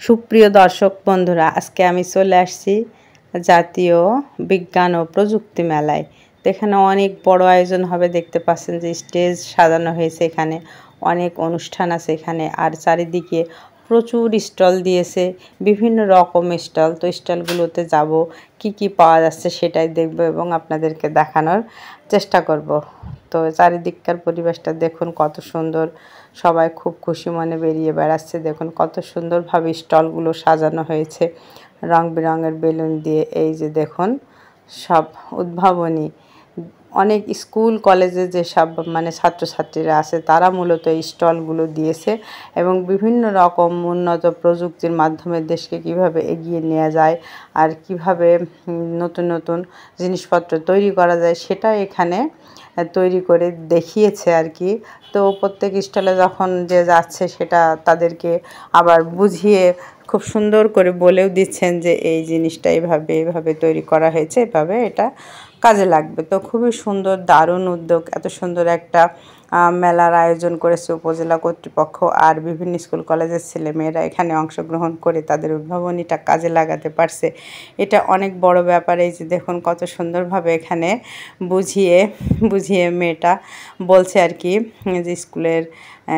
সুপ্রিয় দর্শক বন্ধুরা, আজকে আমি চলে আসছি জাতীয় বিজ্ঞান ও প্রযুক্তি মেলায়। তো এখানে অনেক বড় আয়োজন হবে, দেখতে পাচ্ছেন যে স্টেজ সাজানো হয়েছে, এখানে অনেক অনুষ্ঠান আছে এখানে। আর চারিদিকে প্রচুর স্টল দিয়েছে, বিভিন্ন রকম স্টল। তো স্টলগুলোতে যাব, কি পাওয়া যাচ্ছে সেটাই দেখব এবং আপনাদেরকে দেখানোর চেষ্টা করব। তো চারিদিককার পরিবেশটা দেখুন কত সুন্দর, সবাই খুব খুশি মনে বেরিয়ে বেড়াচ্ছে। দেখুন কত সুন্দরভাবে স্টলগুলো সাজানো হয়েছে রং বেরঙের বেলুন দিয়ে। এই যে দেখুন সব উদ্ভাবনী, অনেক স্কুল কলেজে যেসব ছাত্রছাত্রীরা আছে তারা মূলত এই স্টলগুলো দিয়েছে এবং বিভিন্ন রকম উন্নত প্রযুক্তির মাধ্যমে দেশকে কিভাবে এগিয়ে নেওয়া যায় আর কিভাবে নতুন নতুন জিনিসপত্র তৈরি করা যায় সেটা এখানে তৈরি করে দেখিয়েছে আর কি। তো প্রত্যেক স্টলে যখন যে যাচ্ছে সেটা তাদেরকে আবার বুঝিয়ে খুব সুন্দর করে বলেও দিচ্ছেন যে এই জিনিসটা এইভাবে তৈরি করা হয়েছে, এভাবে এটা কাজে লাগবে। তো খুবই সুন্দর, দারুণ উদ্যোগ। এত সুন্দর একটা মেলার আয়োজন করেছে উপজেলা কর্তৃপক্ষ আর বিভিন্ন স্কুল কলেজের ছেলেমেয়েরা এখানে অংশগ্রহণ করে তাদের উদ্ভাবনীটা কাজে লাগাতে পারছে। এটা অনেক বড় ব্যাপার। এই যে দেখুন কত সুন্দরভাবে এখানে বুঝিয়ে মেয়েটা বলছে আর কি, যে স্কুলের,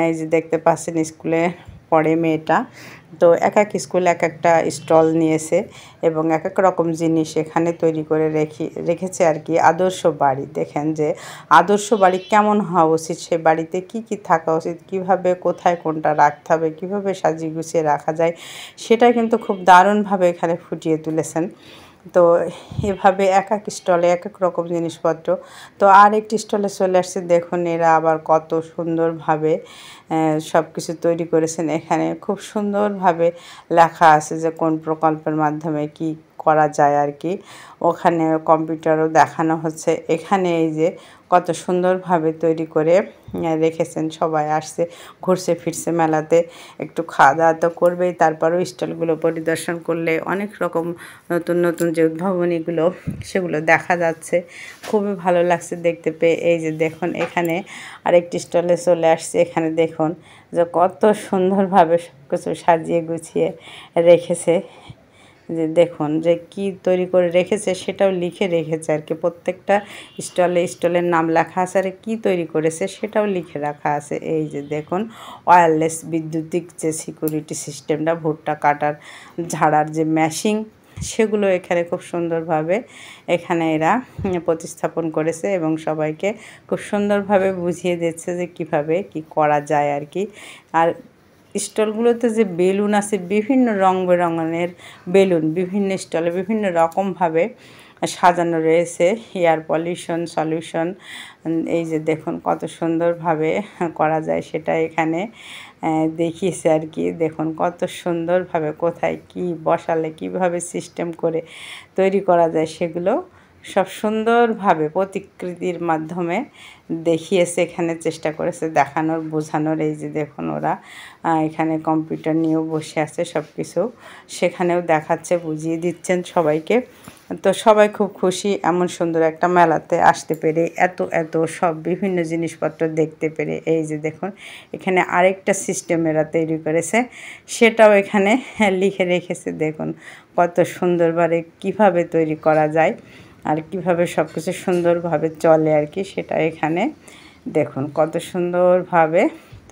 এই যে দেখতে পাচ্ছেন স্কুলে পড়ে মেয়েটা। তো এক স্কুল এক একটা স্টল নিয়েছে এবং এক রকম জিনিস এখানে তৈরি করে রেখেছে আর কি। আদর্শ বাড়ি, দেখেন যে আদর্শ বাড়ি কেমন হওয়া উচিত, সে বাড়িতে কি থাকা উচিত, কিভাবে কোথায় কোনটা রাখতে হবে, কিভাবে সাজিয়ে গুছিয়ে রাখা যায়, সেটা কিন্তু খুব দারুণভাবে এখানে ফুটিয়ে তুলেছেন। তো এভাবে এক স্টলে এক রকম জিনিসপত্র। তো আর একটি স্টলে চলে আসছে, দেখুন এরা আবার কত সুন্দরভাবে সব কিছু তৈরি করেছেন। এখানে খুব সুন্দরভাবে লেখা আছে যে কোন প্রকল্পের মাধ্যমে কি করা যায় আর কি। ওখানে কম্পিউটারও দেখানো হচ্ছে। এখানে এই যে কত সুন্দরভাবে তৈরি করে রেখেছেন। সবাই আসছে, ঘুরছে ফিরছে মেলাতে, একটু খাওয়া দাওয়া তো করবেই, তারপরেও স্টলগুলো পরিদর্শন করলে অনেক রকম নতুন যে উদ্ভাবনীগুলো সেগুলো দেখা যাচ্ছে। খুবই ভালো লাগছে দেখতে পেয়ে। এই যে দেখুন এখানে আরেকটি স্টলে চলে আসছে। এখানে দেখুন যে কত সুন্দরভাবে সব কিছু সাজিয়ে গুছিয়ে রেখেছে। যে দেখুন যে কি তৈরি করে রেখেছে সেটাও লিখে রেখেছে আর কি। প্রত্যেকটা স্টলের নাম লেখা আছে আর কি তৈরি করেছে সেটাও লিখে রাখা আছে। এই যে দেখুন ওয়্যারলেস বিদ্যুতিক যে সিকিউরিটি সিস্টেমটা, ভুট্টা কাটার ঝাড়ার যে মেশিন, সেগুলো এখানে খুব সুন্দরভাবে এখানে এরা প্রতিস্থাপন করেছে এবং সবাইকে খুব সুন্দরভাবে বুঝিয়ে দিচ্ছে যে কিভাবে কি করা যায় আর কি। আর স্টলগুলোতে যে বেলুন আছে, বিভিন্ন রং বেরঙের বেলুন বিভিন্ন স্টলে বিভিন্ন রকমভাবে সাজানো রয়েছে। এয়ার পলিউশন সলিউশন, এই যে দেখুন কত সুন্দরভাবে করা যায় সেটা এখানে দেখিয়েছে আর কি। দেখুন কত সুন্দরভাবে কোথায় কি বসালে কিভাবে সিস্টেম করে তৈরি করা যায় সেগুলো সব সুন্দরভাবে প্রতিকৃতির মাধ্যমে দেখিয়েছে, এখানে চেষ্টা করেছে দেখানোর বোঝানোর। এই যে দেখুন ওরা এখানে কম্পিউটার নিয়েও বসে আছে, সব কিছু সেখানেও দেখাচ্ছে, বুঝিয়ে দিচ্ছেন সবাইকে। তো সবাই খুব খুশি এমন সুন্দর একটা মেলাতে আসতে পেরে, এত সব বিভিন্ন জিনিসপত্র দেখতে পেরে। এই যে দেখুন এখানে আরেকটা সিস্টেম এরা তৈরি করেছে, সেটাও এখানে লিখে রেখেছে। দেখুন কত সুন্দরভাবে কিভাবে তৈরি করা যায় আর কিভাবে সব কিছু সুন্দরভাবে চলে আর কি, সেটা এখানে দেখুন কত সুন্দরভাবে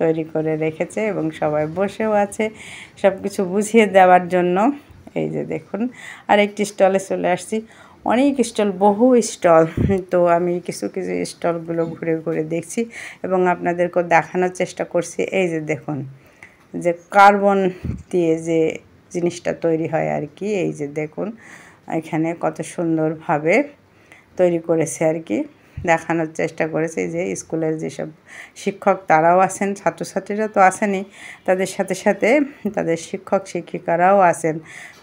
তৈরি করে রেখেছে এবং সবাই বসেও আছে সব কিছু বুঝিয়ে দেওয়ার জন্য। এই যে দেখুন আরেকটি স্টলে চলে আসছি। অনেক স্টল, বহু স্টল। তো আমি কিছু স্টলগুলো ঘুরে দেখছি এবং আপনাদেরকেও দেখানোর চেষ্টা করছি। এই যে দেখুন যে কার্বন দিয়ে যে জিনিসটা তৈরি হয় আর কি। এই যে দেখুন এখানে কত সুন্দরভাবে তৈরি করেছে আর কি, দেখানোর চেষ্টা করেছে। যে স্কুলের যেসব শিক্ষক তারাও আছেন, ছাত্রছাত্রীরা তো আসেনই, তাদের সাথে সাথে তাদের শিক্ষক শিক্ষিকারাও আছেন।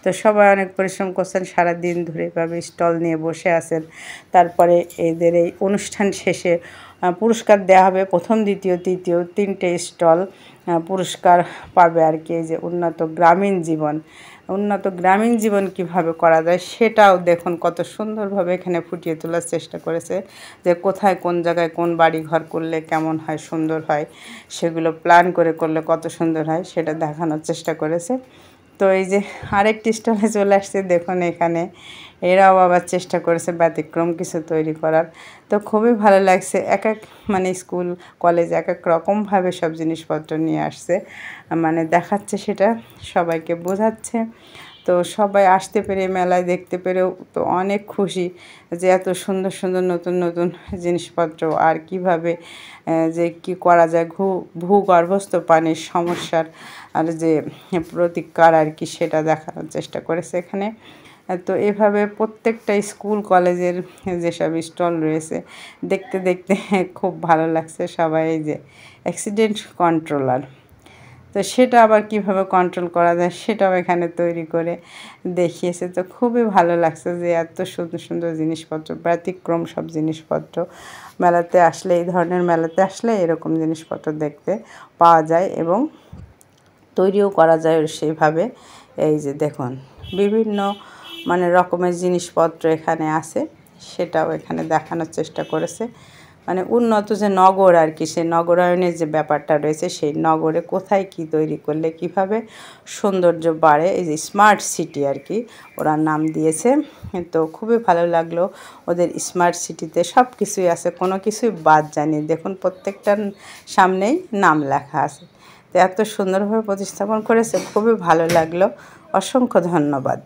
তো সবাই অনেক পরিশ্রম করছেন, সারাদিন ধরে এভাবে স্টল নিয়ে বসে আছেন। তারপরে এদের এই অনুষ্ঠান শেষে পুরস্কার দেওয়া হবে। প্রথম দ্বিতীয় তৃতীয় তিনটে স্টল পুরস্কার পাবে আর কি। এই যে উন্নত গ্রামীণ জীবন কিভাবে করা যায় সেটাও দেখুন কত সুন্দরভাবে এখানে ফুটিয়ে তোলার চেষ্টা করেছে। যে কোথায় কোন জায়গায় কোন বাড়ি ঘর করলে কেমন হয়, সুন্দর হয়, সেগুলো প্ল্যান করে করলে কত সুন্দর হয় সেটা দেখানোর চেষ্টা করেছে। তো এই যে আরেকটি স্টলে চলে আসছে, দেখুন এখানে এরাও আবার চেষ্টা করেছে ব্যতিক্রম কিছু তৈরি করার। তো খুবই ভালো লাগছে, এক এক মানে স্কুল কলেজ এক এক রকমভাবে সব জিনিসপত্র নিয়ে আসছে, মানে দেখাচ্ছে, সেটা সবাইকে বোঝাচ্ছে। তো সবাই আসতে পেরে মেলায় দেখতে পেরেও তো অনেক খুশি যে এত সুন্দর সুন্দর নতুন নতুন জিনিসপত্র, আর কিভাবে যে কি করা যায় ভূগর্ভস্থ পানির সমস্যার আর যে প্রতিকার আর কি, সেটা দেখানোর চেষ্টা করেছে এখানে। তো এভাবে প্রত্যেকটা স্কুল কলেজের যেসব স্টল রয়েছে দেখতে দেখতে খুব ভালো লাগছে। সবাই এই যে অ্যাক্সিডেন্ট কন্ট্রোলার, তো সেটা আবার কিভাবে কন্ট্রোল করা যায় সেটাও এখানে তৈরি করে দেখিয়েছে। তো খুবই ভালো লাগছে যে এত সুন্দর সুন্দর জিনিসপত্র, ব্যতিক্রম সব জিনিসপত্র মেলাতে আসলে, এই ধরনের মেলাতে আসলে এরকম জিনিসপত্র দেখতে পাওয়া যায় এবং তৈরিও করা যায় সেইভাবে। এই যে দেখুন বিভিন্ন মানে রকমের জিনিসপত্র এখানে আছে, সেটাও এখানে দেখানোর চেষ্টা করেছে। মানে উন্নত যে নগর আর কি, সেই নগরায়নের যে ব্যাপারটা রয়েছে, সেই নগরে কোথায় কি তৈরি করলে কিভাবে সৌন্দর্য বাড়ে, এই যে স্মার্ট সিটি আর কি ওরা নাম দিয়েছে। তো খুবই ভালো লাগলো, ওদের স্মার্ট সিটিতে সব কিছুই আছে, কোনো কিছুই বাদ যায়নি। দেখুন প্রত্যেকটার সামনেই নাম লেখা আছে। তো এত সুন্দরভাবে প্রতিস্থাপন করেছে, খুবই ভালো লাগলো। অসংখ্য ধন্যবাদ।